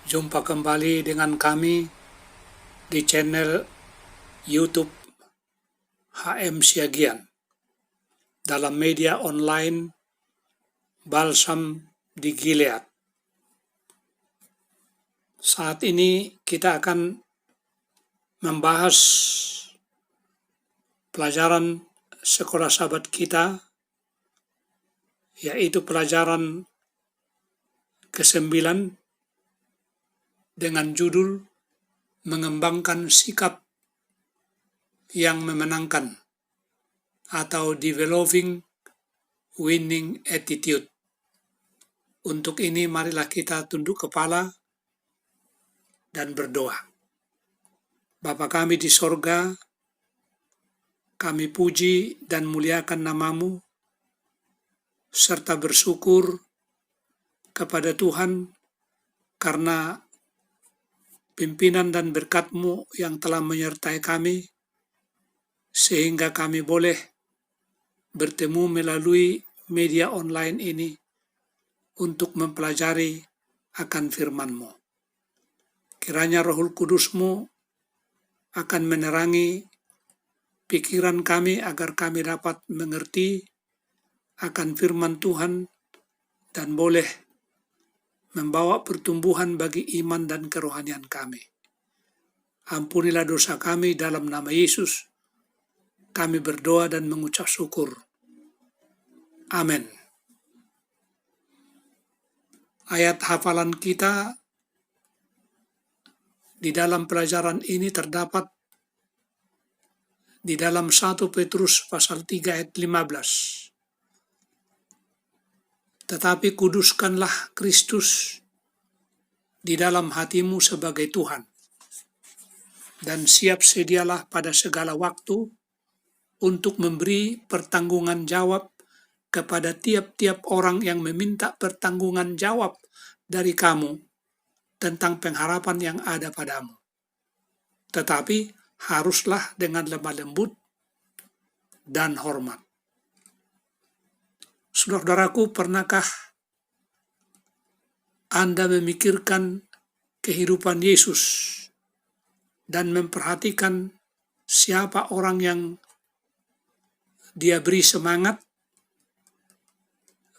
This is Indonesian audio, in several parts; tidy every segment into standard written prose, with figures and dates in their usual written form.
Jumpa kembali dengan kami di channel YouTube HM Siagian dalam media online Balsam di Gilead. Saat ini kita akan membahas pelajaran sekolah sahabat kita, yaitu pelajaran ke-9 dengan judul Mengembangkan Sikap yang Memenangkan atau Developing Winning Attitude. Untuk ini marilah kita tunduk kepala dan berdoa. Bapa kami di sorga, kami puji dan muliakan nama-Mu, serta bersyukur kepada Tuhan karena pimpinan dan berkat-Mu yang telah menyertai kami, sehingga kami boleh bertemu melalui media online ini untuk mempelajari akan firman-Mu. Kiranya Roh Kudus-Mu akan menerangi pikiran kami agar kami dapat mengerti akan firman Tuhan dan boleh membawa pertumbuhan bagi iman dan kerohanian kami. Ampunilah dosa kami dalam nama Yesus. Kami berdoa dan mengucap syukur. Amin. Ayat hafalan kita di dalam pelajaran ini terdapat di dalam 1 Petrus pasal 3 ayat 15. Tetapi kuduskanlah Kristus di dalam hatimu sebagai Tuhan, dan siap sedialah pada segala waktu untuk memberi pertanggungan jawab kepada tiap-tiap orang yang meminta pertanggungan jawab dari kamu tentang pengharapan yang ada padamu. Tetapi haruslah dengan lemah lembut dan hormat. Saudara-saudaraku, pernahkah Anda memikirkan kehidupan Yesus dan memperhatikan siapa orang yang Dia beri semangat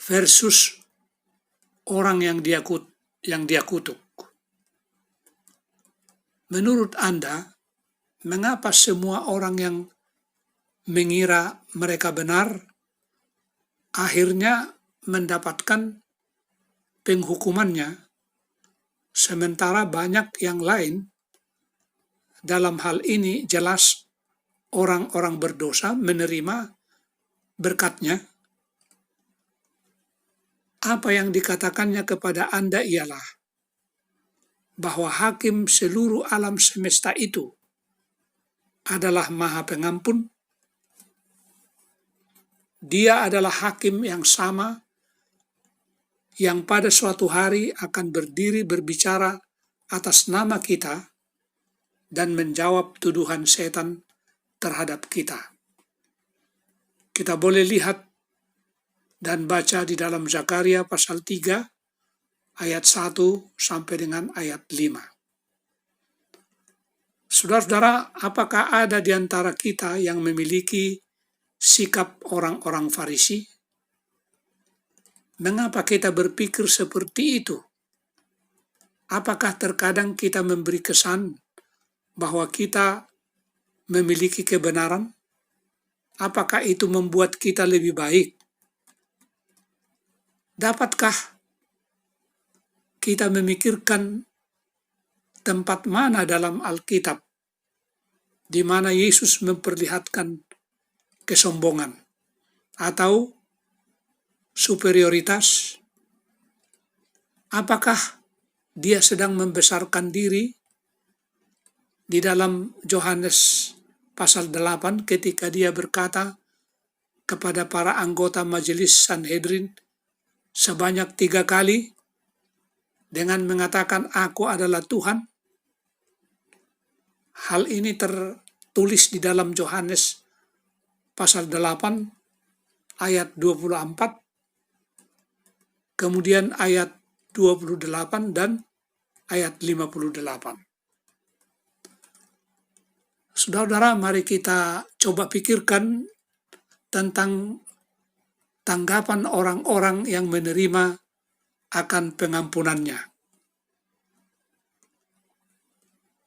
versus orang yang Dia kutuk? Menurut Anda, mengapa semua orang yang mengira mereka benar akhirnya mendapatkan penghukumannya, sementara banyak yang lain, dalam hal ini jelas orang-orang berdosa, menerima berkatnya? Apa yang dikatakannya kepada Anda ialah bahwa hakim seluruh alam semesta itu adalah Maha Pengampun. Dia adalah hakim yang sama yang pada suatu hari akan berdiri berbicara atas nama kita dan menjawab tuduhan setan terhadap kita. Kita boleh lihat dan baca di dalam Zakaria pasal 3 ayat 1 sampai dengan ayat 5. Saudara-saudara, apakah ada di antara kita yang memiliki sikap orang-orang Farisi? Mengapa kita berpikir seperti itu? Apakah terkadang kita memberi kesan bahwa kita memiliki kebenaran? Apakah itu membuat kita lebih baik? Dapatkah kita memikirkan tempat mana dalam Alkitab di mana Yesus memperlihatkan kesombongan atau superioritas? Apakah Dia sedang membesarkan diri di dalam Yohanes pasal 8 ketika Dia berkata kepada para anggota majelis Sanhedrin sebanyak 3 kali dengan mengatakan, "Aku adalah Tuhan"? Hal ini tertulis di dalam Yohanes pasal 8 ayat 24, kemudian ayat 28 dan ayat 58. Saudara-saudara, mari kita coba pikirkan tentang tanggapan orang-orang yang menerima akan pengampunannya.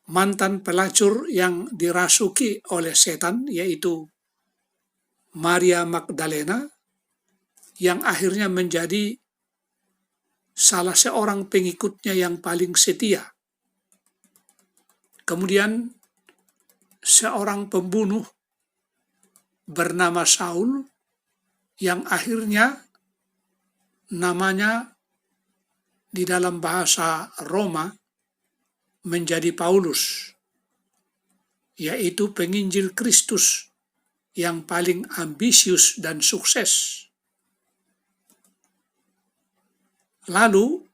Mantan pelacur yang dirasuki oleh setan, yaitu Maria Magdalena, yang akhirnya menjadi salah seorang pengikutnya yang paling setia. Kemudian seorang pembunuh bernama Saul, yang akhirnya namanya di dalam bahasa Roma menjadi Paulus, yaitu penginjil Kristus yang paling ambisius dan sukses. Lalu,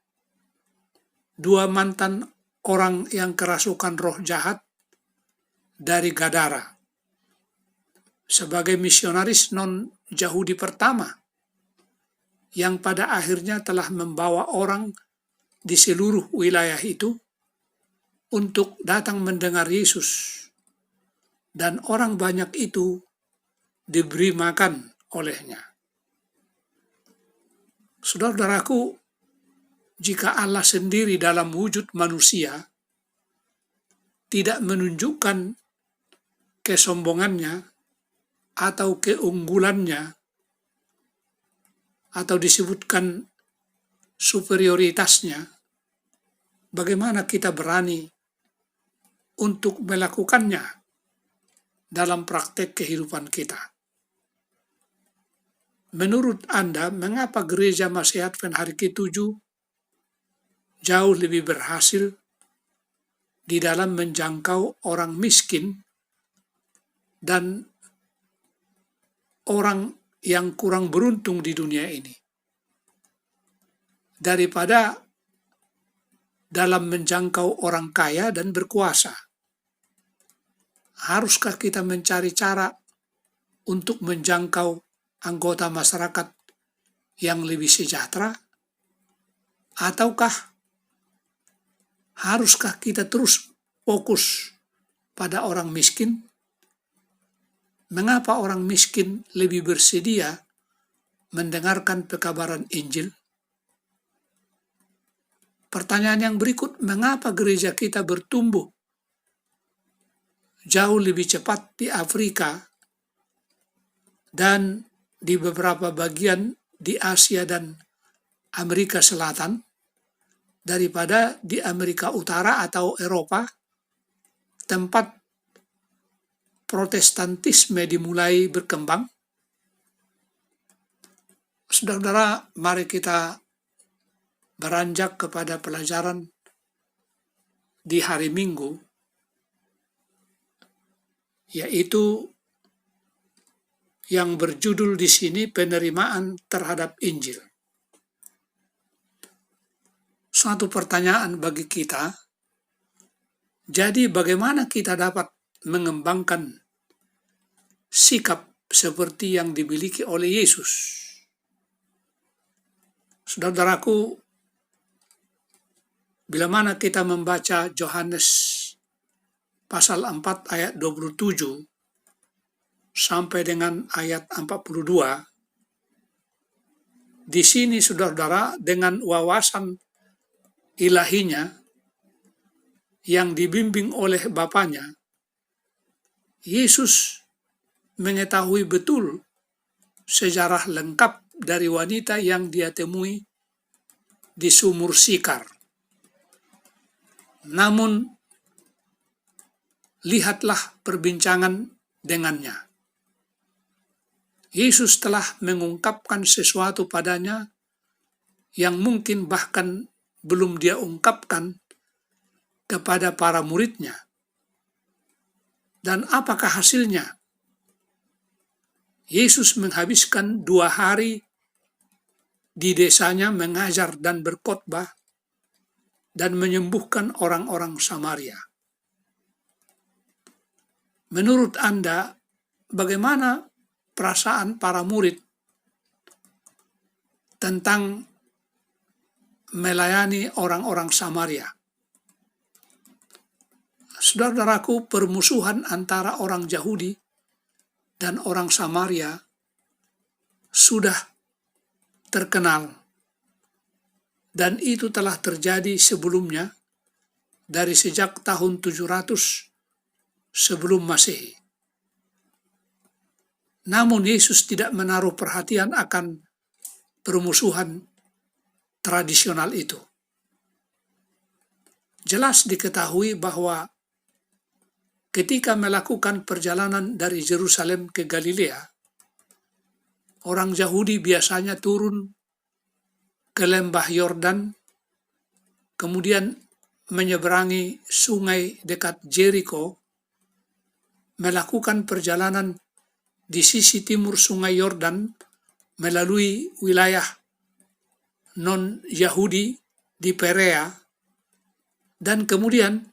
dua mantan orang yang kerasukan roh jahat dari Gadara, sebagai misionaris non-Yahudi pertama, yang pada akhirnya telah membawa orang di seluruh wilayah itu untuk datang mendengar Yesus, dan orang banyak itu diberi makan olehnya. Saudara-saudaraku, jika Allah sendiri dalam wujud manusia tidak menunjukkan kesombongannya atau keunggulannya, atau disebutkan superioritasnya, bagaimana kita berani untuk melakukannya dalam praktek kehidupan kita? Menurut Anda, mengapa gereja Masih Advent hari ke-7 jauh lebih berhasil di dalam menjangkau orang miskin dan orang yang kurang beruntung di dunia ini daripada dalam menjangkau orang kaya dan berkuasa? Haruskah kita mencari cara untuk menjangkau anggota masyarakat yang lebih sejahtera? Ataukah haruskah kita terus fokus pada orang miskin? Mengapa orang miskin lebih bersedia mendengarkan pekabaran Injil? Pertanyaan yang berikut, mengapa gereja kita bertumbuh jauh lebih cepat di Afrika dan di beberapa bagian di Asia dan Amerika Selatan daripada di Amerika Utara atau Eropa, tempat Protestantisme dimulai berkembang? Saudara-saudara, mari kita beranjak kepada pelajaran di hari Minggu, yaitu yang berjudul di sini penerimaan terhadap Injil. Suatu pertanyaan bagi kita, jadi bagaimana kita dapat mengembangkan sikap seperti yang dimiliki oleh Yesus? Saudaraku, bila mana kita membaca Yohanes pasal 4 ayat 27 sampai dengan ayat 42, di sini saudara-saudara dengan wawasan ilahinya yang dibimbing oleh Bapanya, Yesus mengetahui betul sejarah lengkap dari wanita yang dia temui di sumur Sikar. Namun, lihatlah perbincangan dengannya. Yesus telah mengungkapkan sesuatu padanya yang mungkin bahkan belum dia ungkapkan kepada para muridnya. Dan apakah hasilnya? Yesus menghabiskan 2 hari di desanya mengajar dan berkhotbah dan menyembuhkan orang-orang Samaria. Menurut Anda, bagaimana perasaan para murid tentang melayani orang-orang Samaria? Saudara-saudaraku, permusuhan antara orang Yahudi dan orang Samaria sudah terkenal, dan itu telah terjadi sebelumnya dari sejak tahun 700 sebelum Masehi. Namun Yesus tidak menaruh perhatian akan permusuhan tradisional itu. Jelas diketahui bahwa ketika melakukan perjalanan dari Yerusalem ke Galilea, orang Yahudi biasanya turun ke lembah Yordan, kemudian menyeberangi sungai dekat Jericho, melakukan perjalanan di sisi timur sungai Yordan melalui wilayah non-Yahudi di Perea, dan kemudian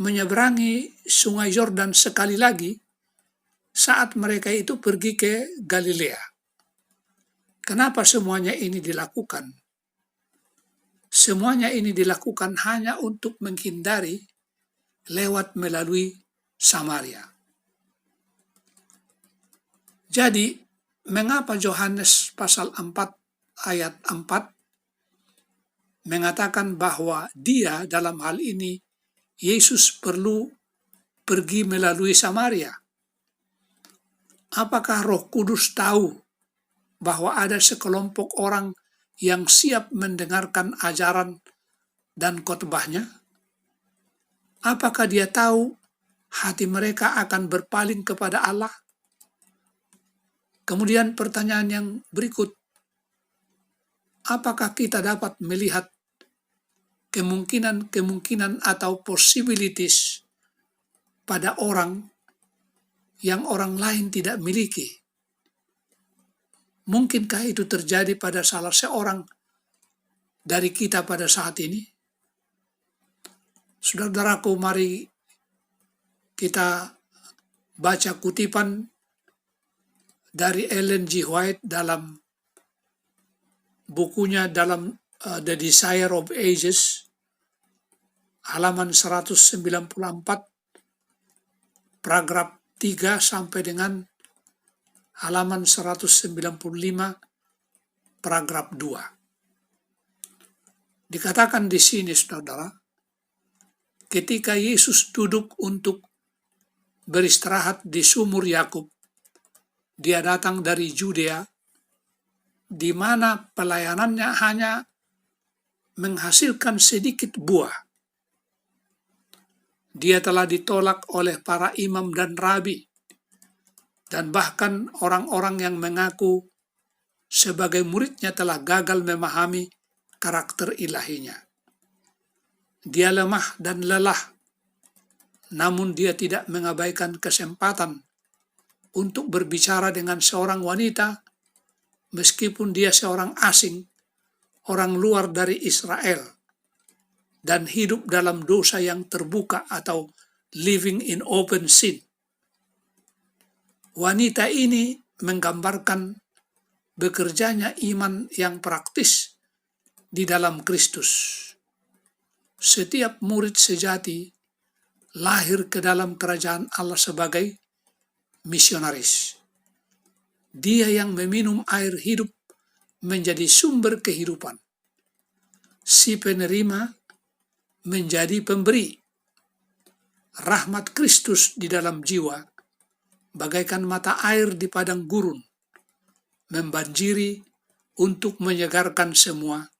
menyeberangi sungai Yordan sekali lagi saat mereka itu pergi ke Galilea. Kenapa semuanya ini dilakukan? Semuanya ini dilakukan hanya untuk menghindari lewat melalui Samaria. Jadi, mengapa Yohanes pasal 4 ayat 4 mengatakan bahwa dia dalam hal ini, Yesus perlu pergi melalui Samaria? Apakah Roh Kudus tahu bahwa ada sekelompok orang yang siap mendengarkan ajaran dan khotbahnya? Apakah dia tahu hati mereka akan berpaling kepada Allah? Kemudian pertanyaan yang berikut, apakah kita dapat melihat kemungkinan atau possibilities pada orang yang orang lain tidak miliki? Mungkinkah itu terjadi pada salah seorang dari kita pada saat ini? Saudara-saudaraku, mari kita baca kutipan dari Ellen G. White dalam bukunya dalam The Desire of Ages, halaman 194, paragraf 3 sampai dengan halaman 195, paragraf 2. Dikatakan di sini, saudara, ketika Yesus duduk untuk beristirahat di sumur Yakub, dia datang dari Judea, di mana pelayanannya hanya menghasilkan sedikit buah. Dia telah ditolak oleh para imam dan rabi, dan bahkan orang-orang yang mengaku sebagai muridnya telah gagal memahami karakter ilahinya. Dia lemah dan lelah, namun dia tidak mengabaikan kesempatan untuk berbicara dengan seorang wanita, meskipun dia seorang asing, orang luar dari Israel, dan hidup dalam dosa yang terbuka atau living in open sin. Wanita ini menggambarkan bekerjanya iman yang praktis di dalam Kristus. Setiap murid sejati lahir ke dalam kerajaan Allah sebagai misionaris. Dia yang meminum air hidup menjadi sumber kehidupan. Si penerima menjadi pemberi. Rahmat Kristus di dalam jiwa, bagaikan mata air di padang gurun, membanjiri untuk menyegarkan semua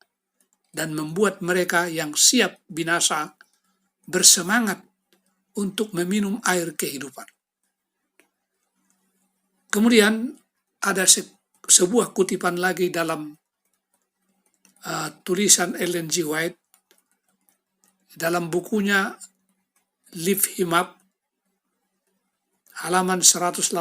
dan membuat mereka yang siap binasa bersemangat untuk meminum air kehidupan. Kemudian ada sebuah kutipan lagi dalam tulisan Ellen G. White dalam bukunya Lift Him Up, halaman 183,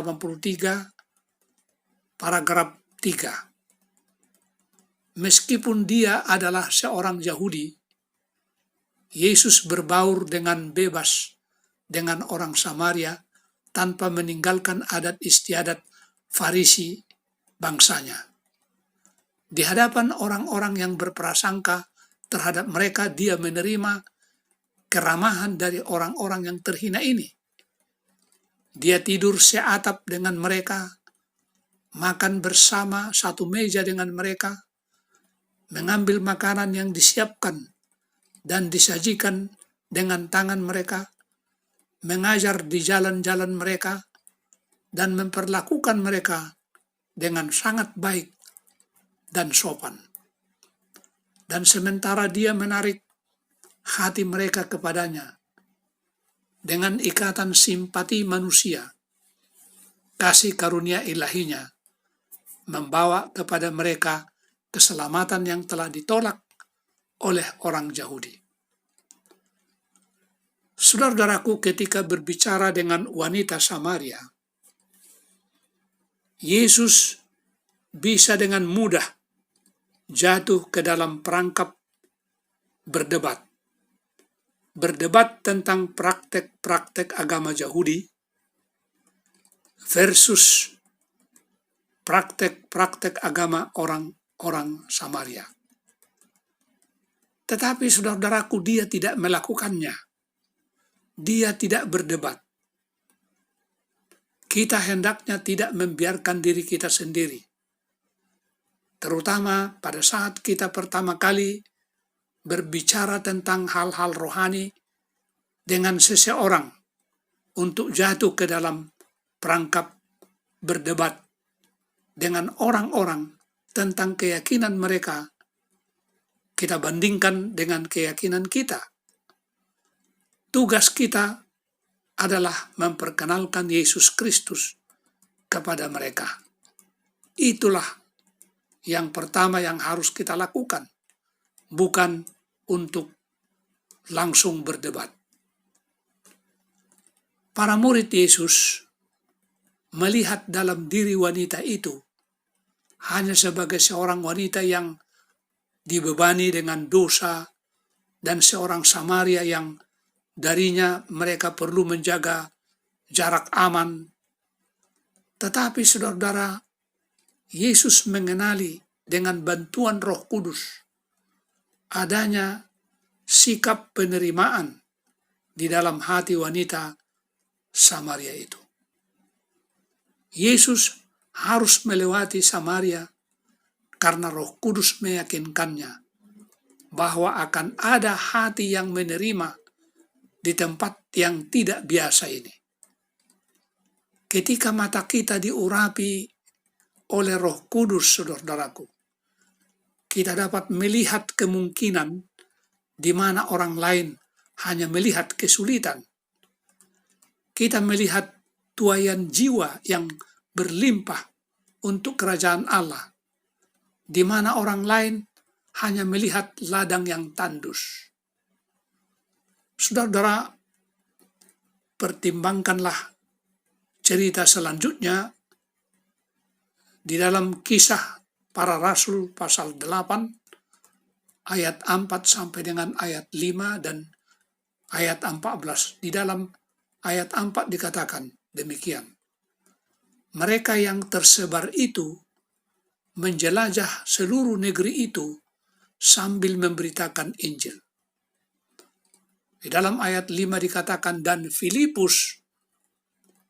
paragraf 3. Meskipun dia adalah seorang Yahudi, Yesus berbaur dengan bebas dengan orang Samaria tanpa meninggalkan adat istiadat Farisi bangsanya. Di hadapan orang-orang yang berprasangka terhadap mereka, dia menerima keramahan dari orang-orang yang terhina ini. Dia tidur seatap dengan mereka, makan bersama satu meja dengan mereka, mengambil makanan yang disiapkan dan disajikan dengan tangan mereka, mengajar di jalan-jalan mereka, dan memperlakukan mereka dengan sangat baik dan sopan. Dan sementara dia menarik hati mereka kepadanya dengan ikatan simpati manusia, kasih karunia ilahinya membawa kepada mereka keselamatan yang telah ditolak oleh orang Yahudi. Saudara-saudaraku, ketika berbicara dengan wanita Samaria, Yesus bisa dengan mudah jatuh ke dalam perangkap berdebat. Berdebat tentang praktek-praktek agama Yahudi versus praktek-praktek agama orang-orang Samaria. Tetapi saudara-saudaraku, dia tidak melakukannya. Dia tidak berdebat. Kita hendaknya tidak membiarkan diri kita sendiri. Terutama pada saat kita pertama kali berbicara tentang hal-hal rohani dengan seseorang untuk jatuh ke dalam perangkap berdebat dengan orang-orang tentang keyakinan mereka, kita bandingkan dengan keyakinan kita. Tugas kita adalah memperkenalkan Yesus Kristus kepada mereka. Itulah yang pertama yang harus kita lakukan, bukan untuk langsung berdebat. Para murid Yesus melihat dalam diri wanita itu hanya sebagai seorang wanita yang dibebani dengan dosa dan seorang Samaria yang darinya mereka perlu menjaga jarak aman. Tetapi saudara-saudara, Yesus mengenali dengan bantuan Roh Kudus adanya sikap penerimaan di dalam hati wanita Samaria itu. Yesus harus melewati Samaria karena Roh Kudus meyakinkannya bahwa akan ada hati yang menerima di tempat yang tidak biasa ini. Ketika mata kita diurapi oleh Roh Kudus, saudara-saudaraku, kita dapat melihat kemungkinan di mana orang lain hanya melihat kesulitan. Kita melihat tuaian jiwa yang berlimpah untuk kerajaan Allah, di mana orang lain hanya melihat ladang yang tandus. Saudara-saudara, pertimbangkanlah cerita selanjutnya di dalam Kisah Para Rasul pasal 8 ayat 4 sampai dengan ayat 5 dan ayat 14. Di dalam ayat 4 dikatakan demikian. Mereka yang tersebar itu menjelajah seluruh negeri itu sambil memberitakan Injil. Di dalam ayat 5 dikatakan, dan Filipus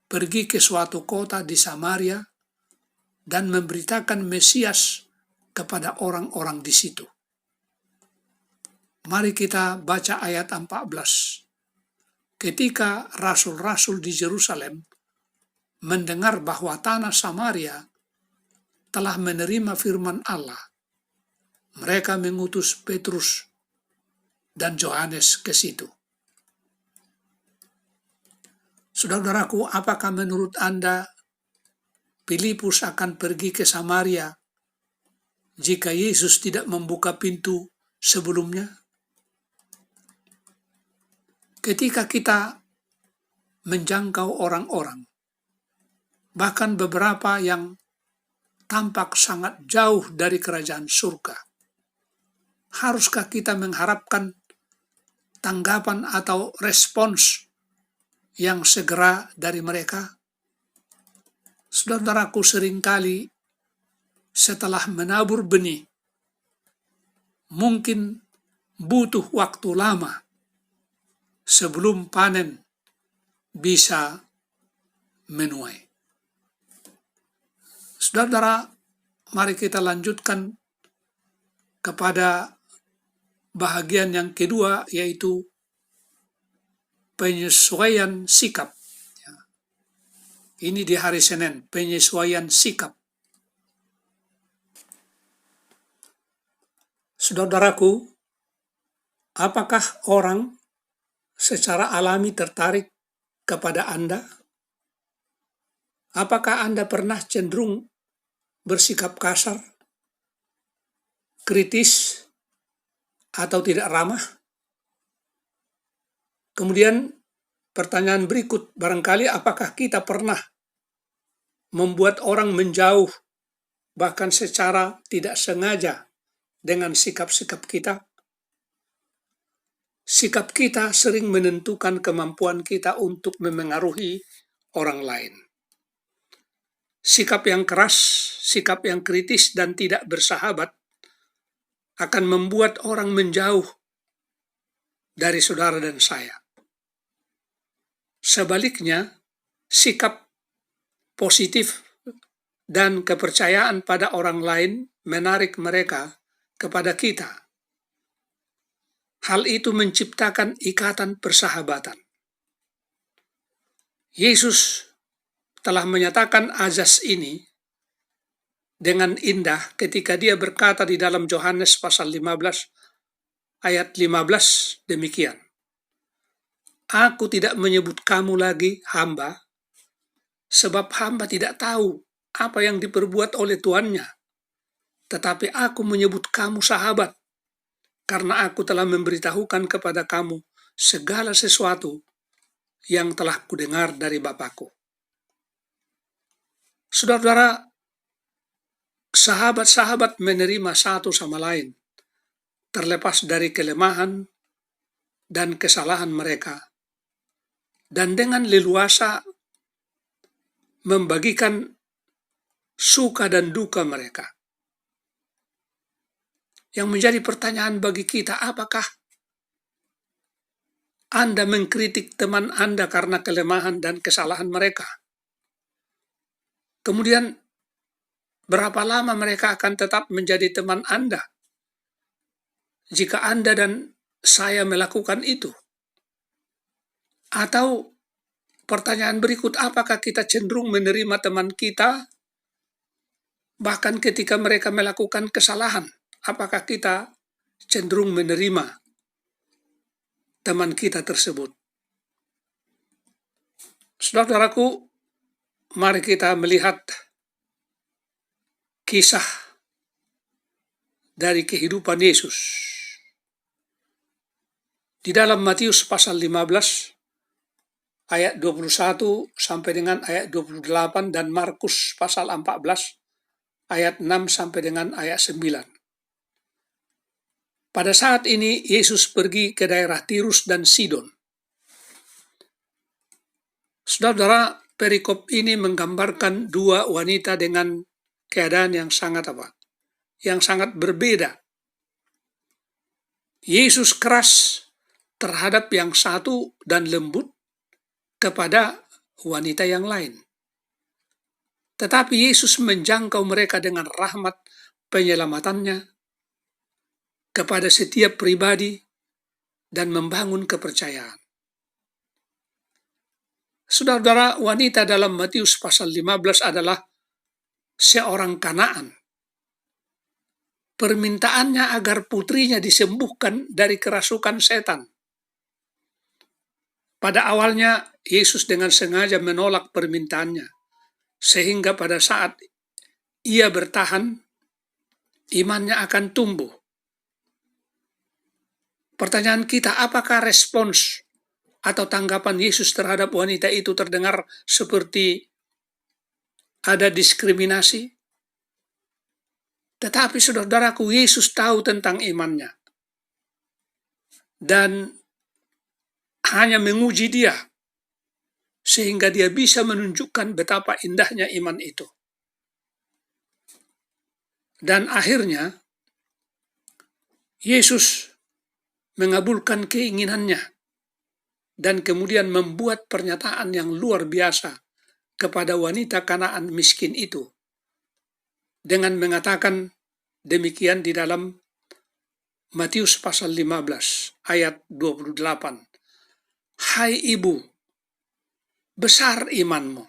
pergi ke suatu kota di Samaria dan memberitakan Mesias kepada orang-orang di situ. Mari kita baca ayat 14. Ketika rasul-rasul di Yerusalem mendengar bahwa tanah Samaria telah menerima firman Allah, mereka mengutus Petrus dan Yohanes ke situ. Saudara-saudaraku, apakah menurut Anda Filipus akan pergi ke Samaria jika Yesus tidak membuka pintu sebelumnya? Ketika kita menjangkau orang-orang, bahkan beberapa yang tampak sangat jauh dari kerajaan surga, haruskah kita mengharapkan tanggapan atau respons yang segera dari mereka? Saudara-saudaraku, seringkali setelah menabur benih, mungkin butuh waktu lama sebelum panen bisa menuai. Saudara-saudara, mari kita lanjutkan kepada bahagian yang kedua, yaitu penyesuaian sikap. Ini di hari Senin, penyesuaian sikap. Saudaraku, apakah orang secara alami tertarik kepada Anda? Apakah Anda pernah cenderung bersikap kasar, kritis, atau tidak ramah? Kemudian pertanyaan berikut, barangkali apakah kita pernah membuat orang menjauh, bahkan secara tidak sengaja dengan sikap-sikap kita? Sikap kita sering menentukan kemampuan kita untuk memengaruhi orang lain. Sikap yang keras, sikap yang kritis dan tidak bersahabat akan membuat orang menjauh dari saudara dan saya. Sebaliknya, sikap positif dan kepercayaan pada orang lain menarik mereka kepada kita. Hal itu menciptakan ikatan persahabatan. Yesus telah menyatakan azas ini dengan indah ketika dia berkata di dalam Yohanes pasal 15 ayat 15 demikian. Aku tidak menyebut kamu lagi hamba, sebab hamba tidak tahu apa yang diperbuat oleh tuannya. Tetapi aku menyebut kamu sahabat, karena aku telah memberitahukan kepada kamu segala sesuatu yang telah kudengar dari Bapakku. Saudara-saudara, sahabat-sahabat menerima satu sama lain, terlepas dari kelemahan dan kesalahan mereka, dan dengan leluasa membagikan suka dan duka mereka. Yang menjadi pertanyaan bagi kita, apakah Anda mengkritik teman Anda karena kelemahan dan kesalahan mereka? Kemudian, berapa lama mereka akan tetap menjadi teman Anda jika Anda dan saya melakukan itu? Atau pertanyaan berikut, apakah kita cenderung menerima teman kita bahkan ketika mereka melakukan kesalahan? Apakah kita cenderung menerima teman kita tersebut? Saudara-saudaraku, mari kita melihat kisah dari kehidupan Yesus. Di dalam Matius pasal 15 ayat 21 sampai dengan ayat 28 dan Markus pasal 14 ayat 6 sampai dengan ayat 9. Pada saat ini Yesus pergi ke daerah Tirus dan Sidon. Saudara, perikop ini menggambarkan dua wanita dengan keadaan yang sangat berbeda. Yesus keras terhadap yang satu dan lembut kepada wanita yang lain. Tetapi Yesus menjangkau mereka dengan rahmat penyelamatannya kepada setiap pribadi dan membangun kepercayaan. Saudara-saudara, wanita dalam Matius pasal 15 adalah seorang Kanaan. Permintaannya agar putrinya disembuhkan dari kerasukan setan. Pada awalnya, Yesus dengan sengaja menolak permintaannya, sehingga pada saat ia bertahan, imannya akan tumbuh. Pertanyaan kita, apakah respons atau tanggapan Yesus terhadap wanita itu terdengar seperti ada diskriminasi? Tetapi saudaraku, Yesus tahu tentang imannya dan hanya menguji dia sehingga dia bisa menunjukkan betapa indahnya iman itu. Dan akhirnya Yesus mengabulkan keinginannya dan kemudian membuat pernyataan yang luar biasa kepada wanita Kanaan miskin itu dengan mengatakan demikian di dalam Matius pasal 15 ayat 28. Hai ibu, besar imanmu.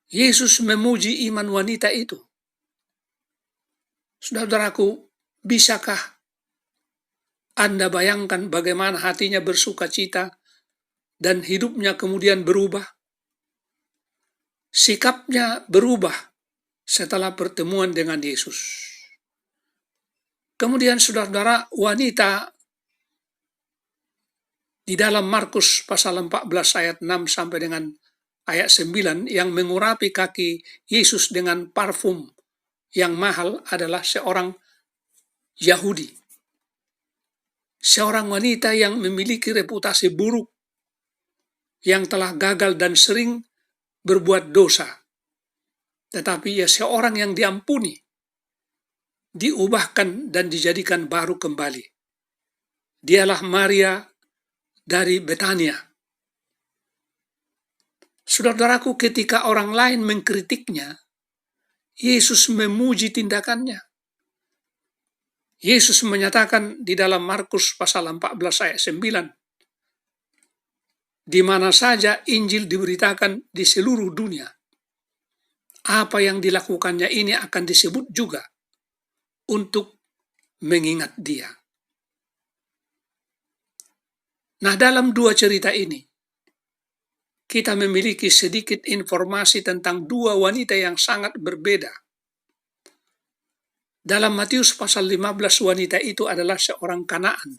Yesus memuji iman wanita itu. Saudaraku, bisakah Anda bayangkan bagaimana hatinya bersuka cita dan hidupnya kemudian berubah? Sikapnya berubah setelah pertemuan dengan Yesus. Kemudian saudara-saudara, wanita di dalam Markus pasal 14 ayat 6 sampai dengan ayat 9 yang mengurapi kaki Yesus dengan parfum yang mahal adalah seorang Yahudi. Seorang wanita yang memiliki reputasi buruk, yang telah gagal dan sering berbuat dosa. Tetapi ia seorang yang diampuni, diubahkan dan dijadikan baru kembali. Dialah Maria dari Betania. Saudaraku, ketika orang lain mengkritiknya, Yesus memuji tindakannya. Yesus menyatakan di dalam Markus pasal 14 ayat 9, di mana saja Injil diberitakan di seluruh dunia, apa yang dilakukannya ini akan disebut juga untuk mengingat dia. Nah, dalam dua cerita ini, kita memiliki sedikit informasi tentang dua wanita yang sangat berbeda. Dalam Matius pasal 15, wanita itu adalah seorang Kanaan.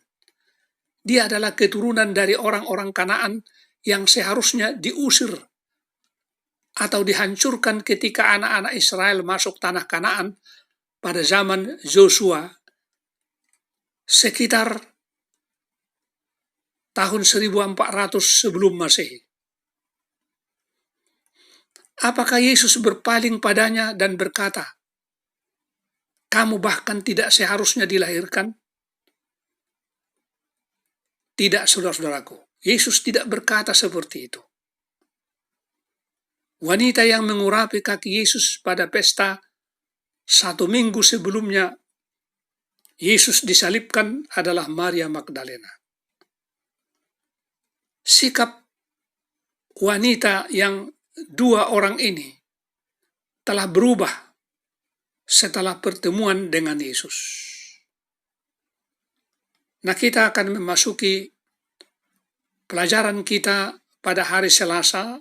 Dia adalah keturunan dari orang-orang Kanaan yang seharusnya diusir atau dihancurkan ketika anak-anak Israel masuk tanah Kanaan pada zaman Yosua sekitar tahun 1400 sebelum Masehi. Apakah Yesus berpaling padanya dan berkata, "Kamu bahkan tidak seharusnya dilahirkan"? Tidak, saudara-saudaraku. Yesus tidak berkata seperti itu. Wanita yang mengurapi kaki Yesus pada pesta 1 minggu sebelumnya Yesus disalibkan adalah Maria Magdalena. Sikap wanita yang dua orang ini telah berubah setelah pertemuan dengan Yesus. Nah, kita akan memasuki pelajaran kita pada hari Selasa,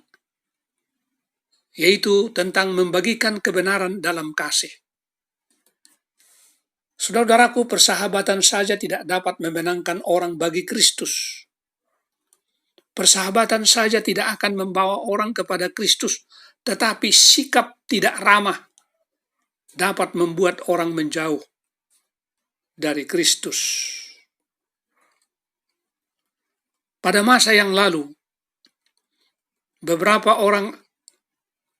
yaitu tentang membagikan kebenaran dalam kasih. Saudaraku, persahabatan saja tidak dapat memenangkan orang bagi Kristus. Persahabatan saja tidak akan membawa orang kepada Kristus, tetapi sikap tidak ramah dapat membuat orang menjauh dari Kristus. Pada masa yang lalu, beberapa orang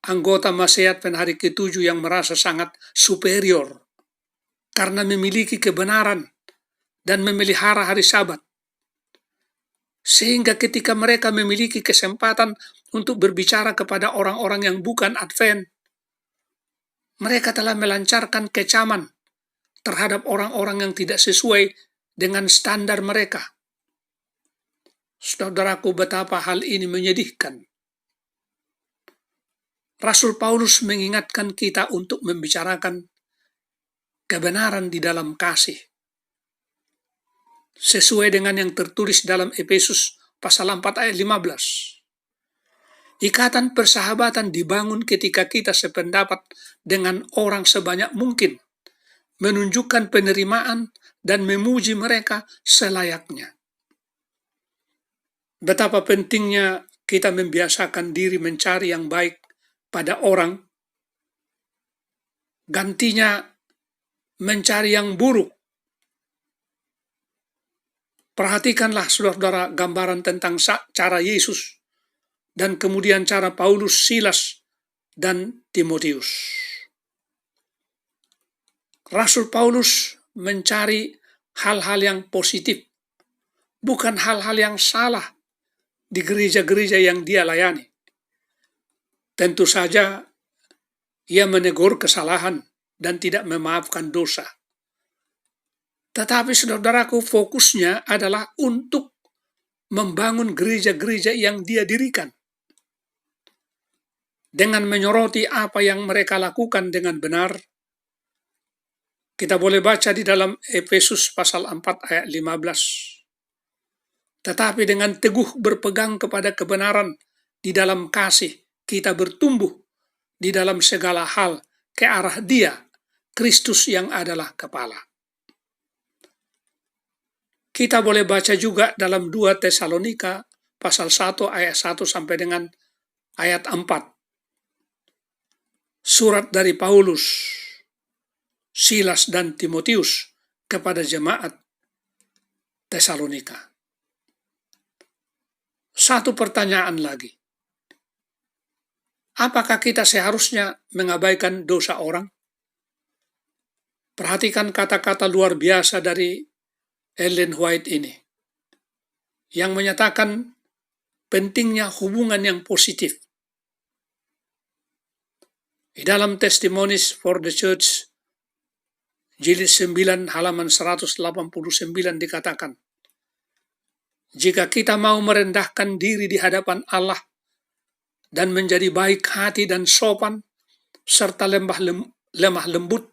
anggota Masehat pen hari ke-7 yang merasa sangat superior karena memiliki kebenaran dan memelihara hari Sabat. Sehingga ketika mereka memiliki kesempatan untuk berbicara kepada orang-orang yang bukan Advent, mereka telah melancarkan kecaman terhadap orang-orang yang tidak sesuai dengan standar mereka. Saudaraku, betapa hal ini menyedihkan. Rasul Paulus mengingatkan kita untuk membicarakan kebenaran di dalam kasih. Sesuai dengan yang tertulis dalam Efesus pasal 4 ayat 15. Ikatan persahabatan dibangun ketika kita sependapat dengan orang sebanyak mungkin, menunjukkan penerimaan dan memuji mereka selayaknya. Betapa pentingnya kita membiasakan diri mencari yang baik pada orang, gantinya mencari yang buruk. Perhatikanlah saudara-saudara gambaran tentang cara Yesus dan kemudian cara Paulus, Silas, dan Timotius. Rasul Paulus mencari hal-hal yang positif, bukan hal-hal yang salah di gereja-gereja yang dia layani. Tentu saja ia menegur kesalahan dan tidak memaafkan dosa. Tetapi saudaraku, fokusnya adalah untuk membangun gereja-gereja yang dia dirikan. Dengan menyoroti apa yang mereka lakukan dengan benar, kita boleh baca di dalam Efesus pasal 4 ayat 15. Tetapi dengan teguh berpegang kepada kebenaran di dalam kasih, kita bertumbuh di dalam segala hal ke arah Dia, Kristus yang adalah kepala. Kita boleh baca juga dalam 2 Tesalonika pasal 1 ayat 1 sampai dengan ayat 4. Surat dari Paulus, Silas dan Timotius kepada jemaat Tesalonika. Satu pertanyaan lagi. Apakah kita seharusnya mengabaikan dosa orang? Perhatikan kata-kata luar biasa dari Ellen White ini, yang menyatakan pentingnya hubungan yang positif. Di dalam Testimonies for the Church, jilid 9 halaman 189 dikatakan, jika kita mau merendahkan diri di hadapan Allah dan menjadi baik hati dan sopan, serta lemah lembut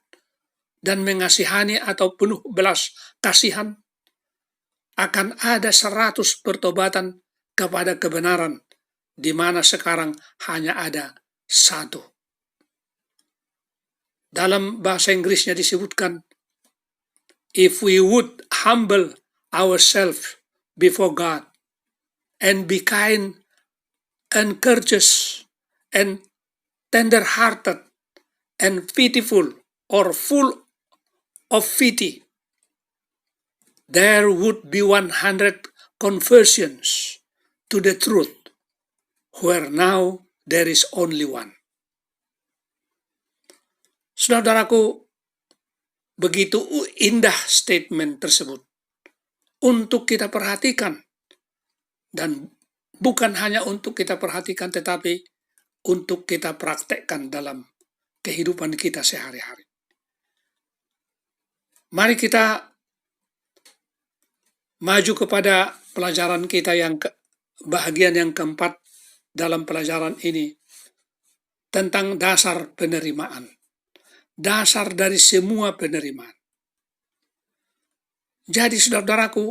dan mengasihani atau penuh belas kasihan, akan ada 100 pertobatan kepada kebenaran, di mana sekarang hanya ada 1. Dalam bahasa Inggrisnya disebutkan, if we would humble ourselves before God and be kind and courteous and tender-hearted and pitiful or full of pity, there would be 100 conversions to the truth, where now there is only one. Saudaraku, begitu indah statement tersebut untuk kita perhatikan, dan bukan hanya untuk kita perhatikan, tetapi untuk kita praktekkan dalam kehidupan kita sehari-hari. Mari kita maju kepada pelajaran kita yang bahagian yang keempat dalam pelajaran ini, tentang dasar penerimaan. Dasar dari semua penerimaan. Jadi saudaraku,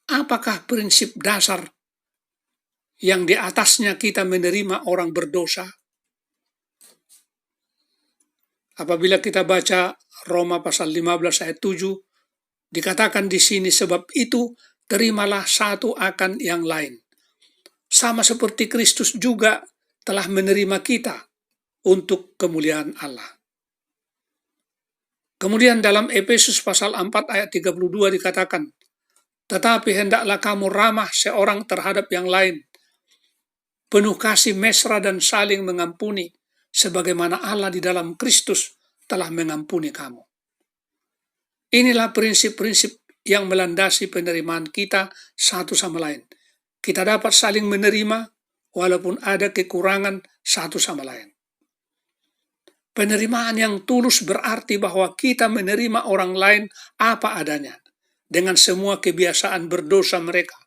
apakah prinsip dasar yang di atasnya kita menerima orang berdosa? Apabila kita baca Roma pasal 15 ayat 7, dikatakan di sini, sebab itu terimalah satu akan yang lain. Sama seperti Kristus juga telah menerima kita untuk kemuliaan Allah. Kemudian dalam Efesus pasal 4 ayat 32 dikatakan, tetapi hendaklah kamu ramah seorang terhadap yang lain, penuh kasih mesra dan saling mengampuni, sebagaimana Allah di dalam Kristus telah mengampuni kamu. Inilah prinsip-prinsip yang melandasi penerimaan kita satu sama lain. Kita dapat saling menerima walaupun ada kekurangan satu sama lain. Penerimaan yang tulus berarti bahwa kita menerima orang lain apa adanya, dengan semua kebiasaan berdosa mereka.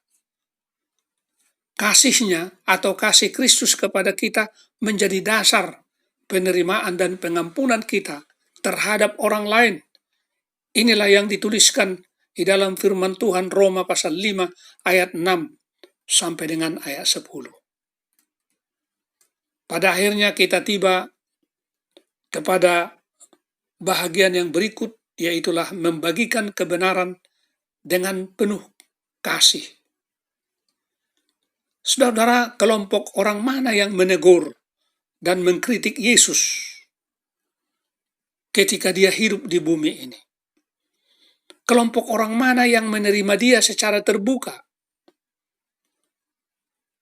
Kasihnya atau kasih Kristus kepada kita menjadi dasar penerimaan dan pengampunan kita terhadap orang lain. Inilah yang dituliskan di dalam firman Tuhan Roma pasal 5 ayat 6 sampai dengan ayat 10. Pada akhirnya kita tiba kepada bahagian yang berikut, yaitulah membagikan kebenaran dengan penuh kasih. Saudara, kelompok orang mana yang menegur dan mengkritik Yesus ketika dia hidup di bumi ini? Kelompok orang mana yang menerima dia secara terbuka?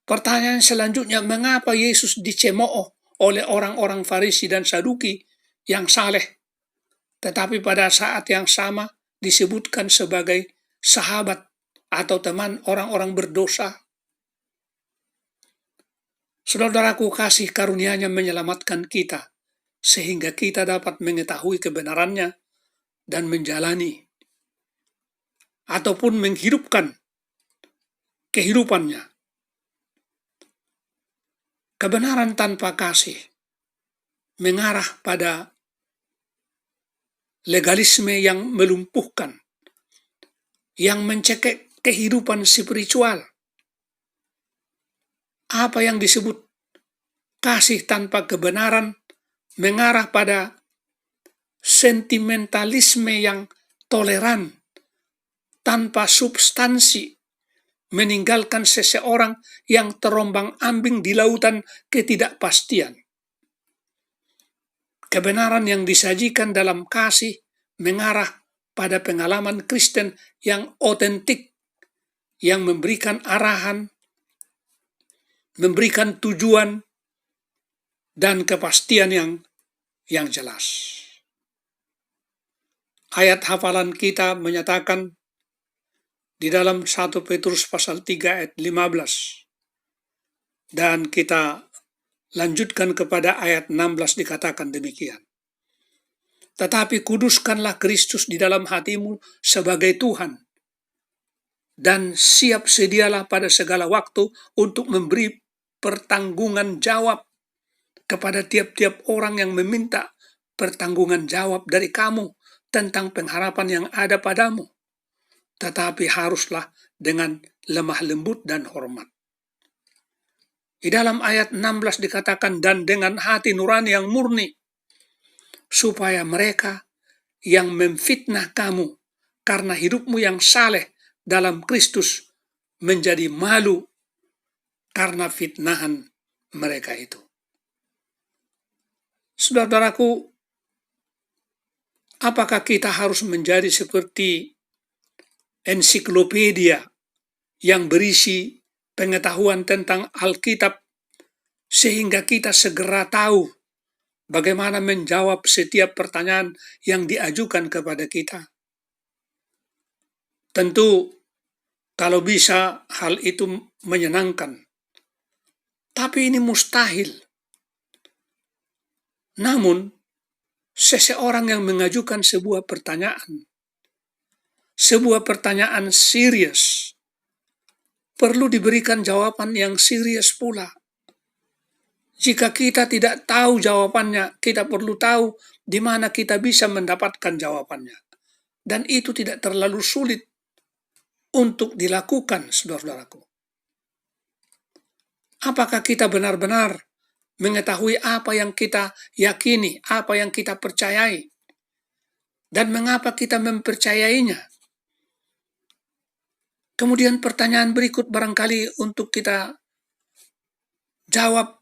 Pertanyaan selanjutnya, mengapa Yesus dicemooh oleh orang-orang Farisi dan Saduki yang saleh, tetapi pada saat yang sama disebutkan sebagai sahabat atau teman orang-orang berdosa? Saudaraku, kasih karunia-Nya menyelamatkan kita, sehingga kita dapat mengetahui kebenarannya dan menjalani ataupun menghidupkan kehidupannya. Kebenaran tanpa kasih mengarah pada legalisme yang melumpuhkan, yang mencekik kehidupan spiritual. Apa yang disebut kasih tanpa kebenaran mengarah pada sentimentalisme yang toleran, tanpa substansi, meninggalkan seseorang yang terombang-ambing di lautan ketidakpastian. Kebenaran yang disajikan dalam kasih mengarah pada pengalaman Kristen yang otentik, yang memberikan arahan, memberikan tujuan, dan kepastian yang jelas. Ayat hafalan kita menyatakan di dalam 1 Petrus pasal 3 ayat 15. Dan kita lanjutkan kepada ayat 16 dikatakan demikian. Tetapi kuduskanlah Kristus di dalam hatimu sebagai Tuhan, dan siap sedialah pada segala waktu untuk memberi pertanggungan jawab kepada tiap-tiap orang yang meminta pertanggungan jawab dari kamu tentang pengharapan yang ada padamu. Tetapi haruslah dengan lemah lembut dan hormat. Di dalam ayat 16 dikatakan, dan dengan hati nurani yang murni, supaya mereka yang memfitnah kamu karena hidupmu yang saleh dalam Kristus menjadi malu karena fitnahan mereka itu. Saudaraku, apakah kita harus menjadi seperti ensiklopedia yang berisi pengetahuan tentang Alkitab, sehingga kita segera tahu bagaimana menjawab setiap pertanyaan yang diajukan kepada kita? Tentu, kalau bisa hal itu menyenangkan. Tapi ini mustahil. Namun, seseorang yang mengajukan sebuah pertanyaan serius, perlu diberikan jawaban yang serius pula. Jika kita tidak tahu jawabannya, kita perlu tahu di mana kita bisa mendapatkan jawabannya. Dan itu tidak terlalu sulit untuk dilakukan, saudara-saudaraku. Apakah kita benar-benar mengetahui apa yang kita yakini, apa yang kita percayai, dan mengapa kita mempercayainya? Kemudian pertanyaan berikut barangkali untuk kita jawab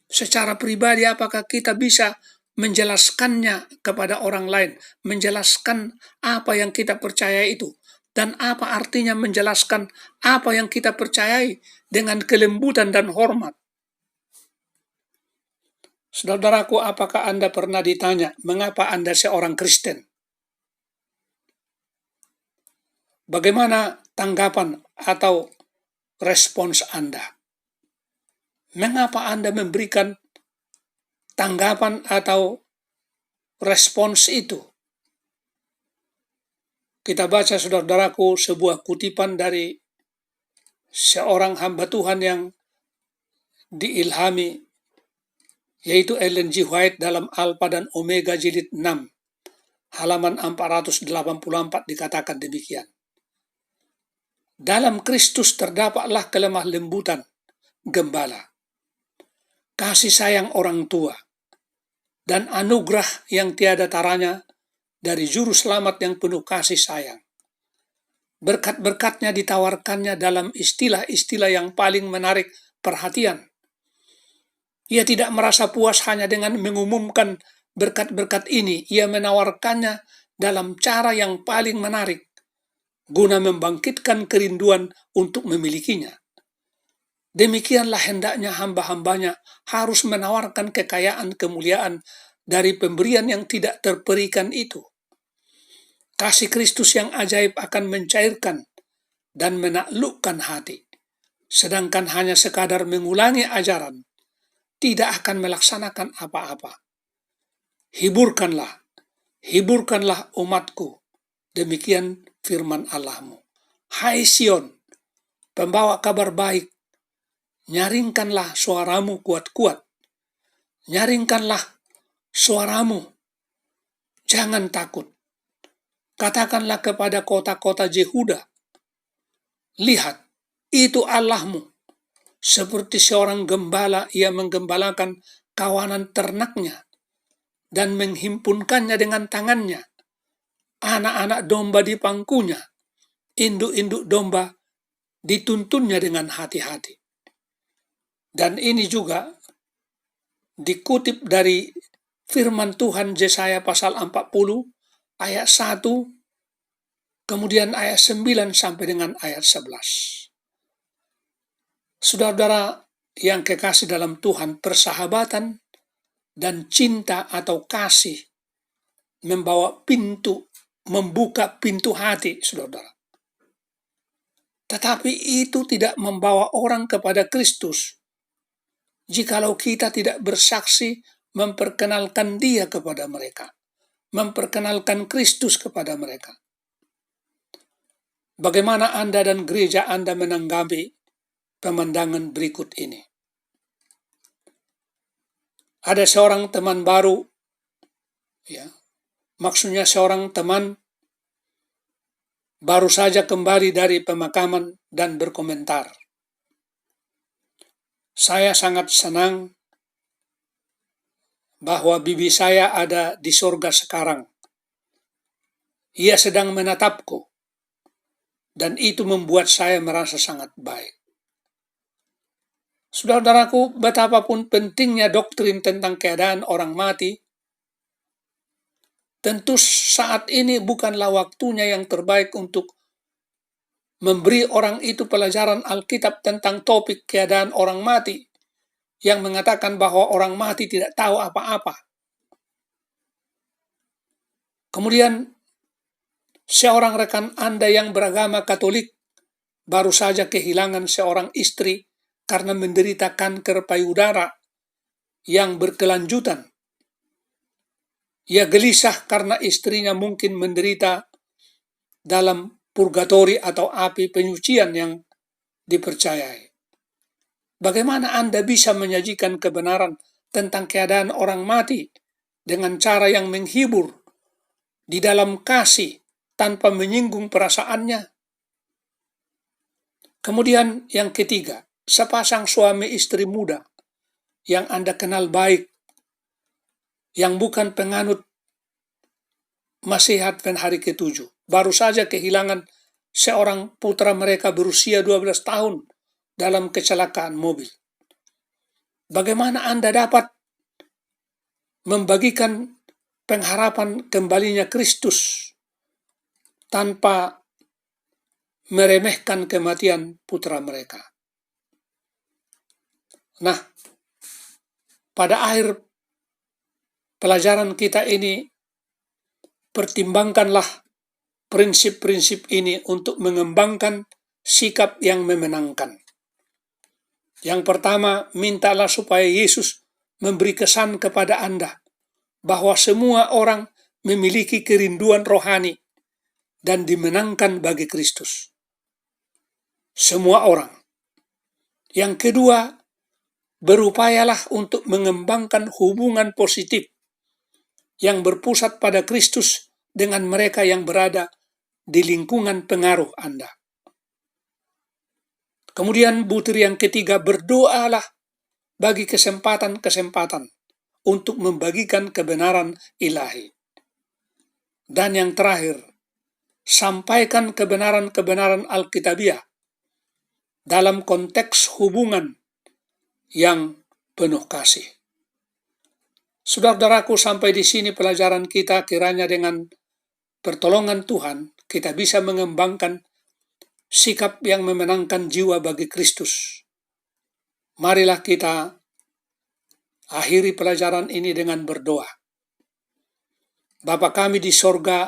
secara pribadi, apakah kita bisa menjelaskannya kepada orang lain, menjelaskan apa yang kita percaya itu, dan apa artinya menjelaskan apa yang kita percayai dengan kelembutan dan hormat. Saudaraku, apakah Anda pernah ditanya, mengapa Anda seorang Kristen? Bagaimana tanggapan atau respons Anda? Mengapa Anda memberikan tanggapan atau respons itu? Kita baca, saudaraku, sebuah kutipan dari seorang hamba Tuhan yang diilhami, yaitu Ellen G. White dalam Alpha dan Omega jilid 6, halaman 484 dikatakan demikian. Dalam Kristus terdapatlah kelemah lembutan gembala, kasih sayang orang tua, dan anugerah yang tiada taranya dari juru selamat yang penuh kasih sayang. Berkat-berkatnya ditawarkannya dalam istilah-istilah yang paling menarik perhatian. Ia tidak merasa puas hanya dengan mengumumkan berkat-berkat ini. Ia menawarkannya dalam cara yang paling menarik, guna membangkitkan kerinduan untuk memilikinya. Demikianlah hendaknya hamba-hambanya harus menawarkan kekayaan kemuliaan dari pemberian yang tidak terperikan itu. Kasih Kristus yang ajaib akan mencairkan dan menaklukkan hati, sedangkan hanya sekadar mengulangi ajaran, tidak akan melaksanakan apa-apa. Hiburkanlah, hiburkanlah umatku, demikian firman Allahmu. Hai Sion, pembawa kabar baik, nyaringkanlah suaramu kuat-kuat, nyaringkanlah suaramu, jangan takut. Katakanlah kepada kota-kota Yehuda, lihat, itu Allahmu. Seperti seorang gembala, ia menggembalakan kawanan ternaknya dan menghimpunkannya dengan tangannya. Anak-anak domba di pangkunya, induk-induk domba dituntunnya dengan hati-hati. Dan ini juga dikutip dari firman Tuhan Yesaya pasal 40 ayat 1, kemudian ayat 9 sampai dengan ayat 11. Saudara-saudara yang kekasih dalam Tuhan, persahabatan dan cinta atau kasih membuka pintu hati, saudara. Tetapi itu tidak membawa orang kepada Kristus jikalau kita tidak bersaksi memperkenalkan Dia kepada mereka, memperkenalkan Kristus kepada mereka. Bagaimana Anda dan gereja Anda menanggapi pemandangan berikut ini? Ada seorang teman baru, maksudnya seorang teman baru saja kembali dari pemakaman dan berkomentar, saya sangat senang bahwa bibi saya ada di surga sekarang. Ia sedang menatapku, dan itu membuat saya merasa sangat baik. Saudara-saudaraku, betapapun pentingnya doktrin tentang keadaan orang mati, tentu saat ini bukanlah waktunya yang terbaik untuk memberi orang itu pelajaran Alkitab tentang topik keadaan orang mati, yang mengatakan bahwa orang mati tidak tahu apa-apa. Kemudian, seorang rekan Anda yang beragama Katolik baru saja kehilangan seorang istri karena menderita kanker payudara yang berkelanjutan. Ia gelisah karena istrinya mungkin menderita dalam purgatori atau api penyucian yang dipercayai. Bagaimana Anda bisa menyajikan kebenaran tentang keadaan orang mati dengan cara yang menghibur di dalam kasih tanpa menyinggung perasaannya? Kemudian yang ketiga, sepasang suami istri muda yang Anda kenal baik, yang bukan penganut Masihat dan hari ke-7, baru saja kehilangan seorang putra mereka berusia 12 tahun dalam kecelakaan mobil. Bagaimana Anda dapat membagikan pengharapan kembalinya Kristus tanpa meremehkan kematian putra mereka? Nah, pada akhir pelajaran kita ini, pertimbangkanlah prinsip-prinsip ini untuk mengembangkan sikap yang memenangkan. Yang pertama, mintalah supaya Yesus memberi kesan kepada Anda bahwa semua orang memiliki kerinduan rohani dan dimenangkan bagi Kristus. Semua orang. Yang kedua, berupayalah untuk mengembangkan hubungan positif yang berpusat pada Kristus dengan mereka yang berada di lingkungan pengaruh Anda. Kemudian butir yang ketiga, berdoalah bagi kesempatan-kesempatan untuk membagikan kebenaran ilahi. Dan yang terakhir, sampaikan kebenaran-kebenaran Alkitabiah dalam konteks hubungan yang penuh kasih. Saudara-saudaraku, sampai di sini pelajaran kita. Kiranya dengan pertolongan Tuhan kita bisa mengembangkan sikap yang memenangkan jiwa bagi Kristus. Marilah kita akhiri pelajaran ini dengan berdoa. Bapa kami di sorga,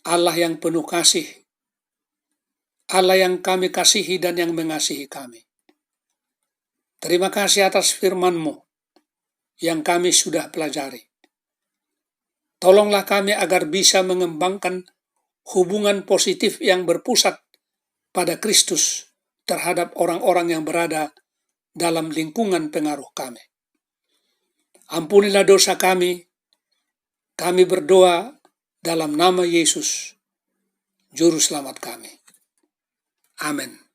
Allah yang penuh kasih, Allah yang kami kasihi dan yang mengasihi kami. Terima kasih atas firman-Mu yang kami sudah pelajari. Tolonglah kami agar bisa mengembangkan hubungan positif yang berpusat pada Kristus terhadap orang-orang yang berada dalam lingkungan pengaruh kami. Ampunilah dosa kami berdoa dalam nama Yesus, Juru Selamat kami. Amin.